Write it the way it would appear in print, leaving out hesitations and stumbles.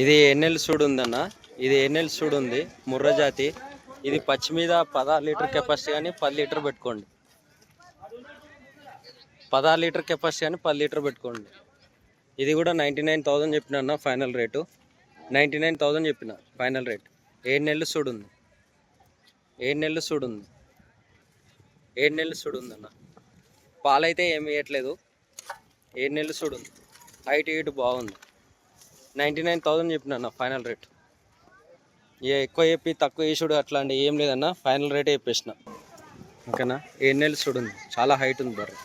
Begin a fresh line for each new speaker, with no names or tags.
ఇది ఎన్నెల్ సూడు ఉందన్న, ఇది ఎన్నెల్ సూడు ఉంది, ముర్రా జాతి. ఇది పచ్చి మీద 16 లీటర్ కెపాసిటీ కానీ 10 లీటర్ పెట్టుకోండి. 16 లీటర్ కెపాసిటీ కానీ 10 లీటర్ పెట్టుకోండి. ఇది కూడా 99,000 చెప్పిన అన్న, ఫైనల్ రేటు 99,000 చెప్పిన ఫైనల్ రేట్. 7 నెలలు సూడు ఉంది, 7 నెలలు సూడు ఉంది, 7 నెలలు సూడు ఉందన్న. పాలైతే ఏమి ఇవ్వట్లేదు, 7 నెలలు సూడు ఉంది. హైట్ హీట్ బాగుంది. 99,000 చెప్పిన అన్న ఫైనల్ రేట్. ఎక్కువ చెప్పి తక్కువ వేసుడు అట్లాంటి ఏం లేదన్న, ఫైనల్ రేటే చెప్పేసిన. ఓకేనా. 7 నెలలు సూడు ఉంది, చాలా హైట్ ఉంది బర్రె.